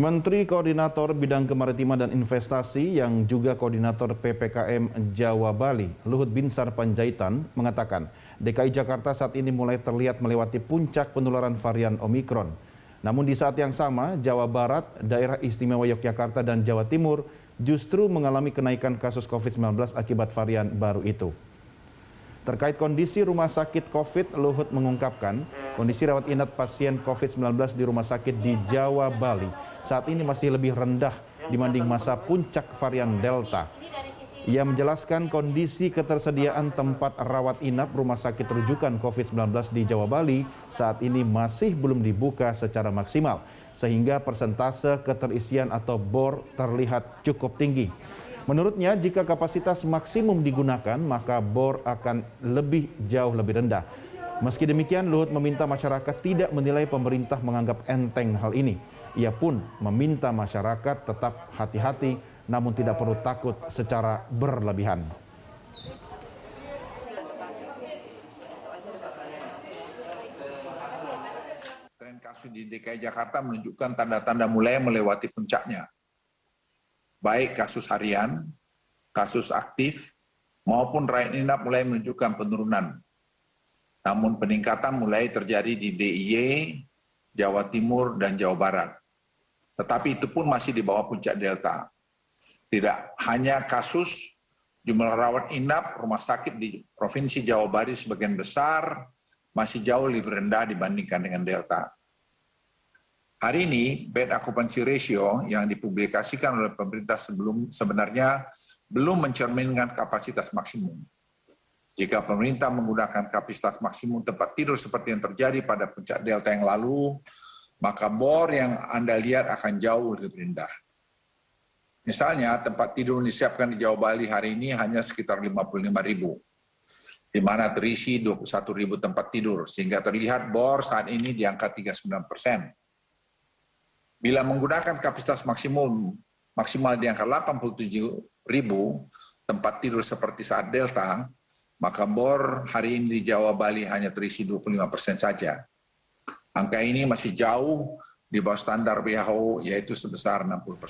Menteri Koordinator Bidang Kemaritiman dan Investasi yang juga Koordinator PPKM Jawa Bali, Luhut Binsar Panjaitan, mengatakan DKI Jakarta saat ini mulai terlihat melewati puncak penularan varian Omikron. Namun di saat yang sama, Jawa Barat, Daerah Istimewa Yogyakarta, dan Jawa Timur justru mengalami kenaikan kasus COVID-19 akibat varian baru itu. Terkait kondisi rumah sakit COVID, Luhut mengungkapkan kondisi rawat inap pasien COVID-19 di rumah sakit di Jawa Bali saat ini masih lebih rendah dibanding masa puncak varian Delta. Ia menjelaskan kondisi ketersediaan tempat rawat inap rumah sakit rujukan COVID-19 di Jawa Bali saat ini masih belum dibuka secara maksimal, sehingga persentase keterisian atau bor terlihat cukup tinggi. Menurutnya, jika kapasitas maksimum digunakan, maka bor akan jauh lebih rendah. Meski demikian, Luhut meminta masyarakat tidak menilai pemerintah menganggap enteng hal ini. Ia pun meminta masyarakat tetap hati-hati, namun tidak perlu takut secara berlebihan. Tren kasus di DKI Jakarta menunjukkan tanda-tanda mulai melewati puncaknya. Baik kasus harian, kasus aktif, maupun rawat inap mulai menunjukkan penurunan. Namun peningkatan mulai terjadi di DIY, Jawa Timur, dan Jawa Barat. Tetapi itu pun masih di bawah puncak Delta. Tidak hanya kasus, jumlah rawat inap rumah sakit di Provinsi Jawa Bali sebagian besar masih jauh lebih rendah dibandingkan dengan Delta. Hari ini, bed occupancy ratio yang dipublikasikan oleh pemerintah sebenarnya belum mencerminkan kapasitas maksimum. Jika pemerintah menggunakan kapasitas maksimum tempat tidur seperti yang terjadi pada puncak Delta yang lalu, maka bor yang Anda lihat akan jauh lebih rendah. Misalnya, tempat tidur yang disiapkan di Jawa Bali hari ini hanya sekitar 55.000, di mana terisi 21.000 tempat tidur, sehingga terlihat bor saat ini di angka 39%. Bila menggunakan kapasitas maksimal di angka 87.000 tempat tidur seperti saat Delta, maka bor hari ini di Jawa Bali hanya terisi 25% saja. Angka ini masih jauh di bawah standar WHO, yaitu sebesar 60%.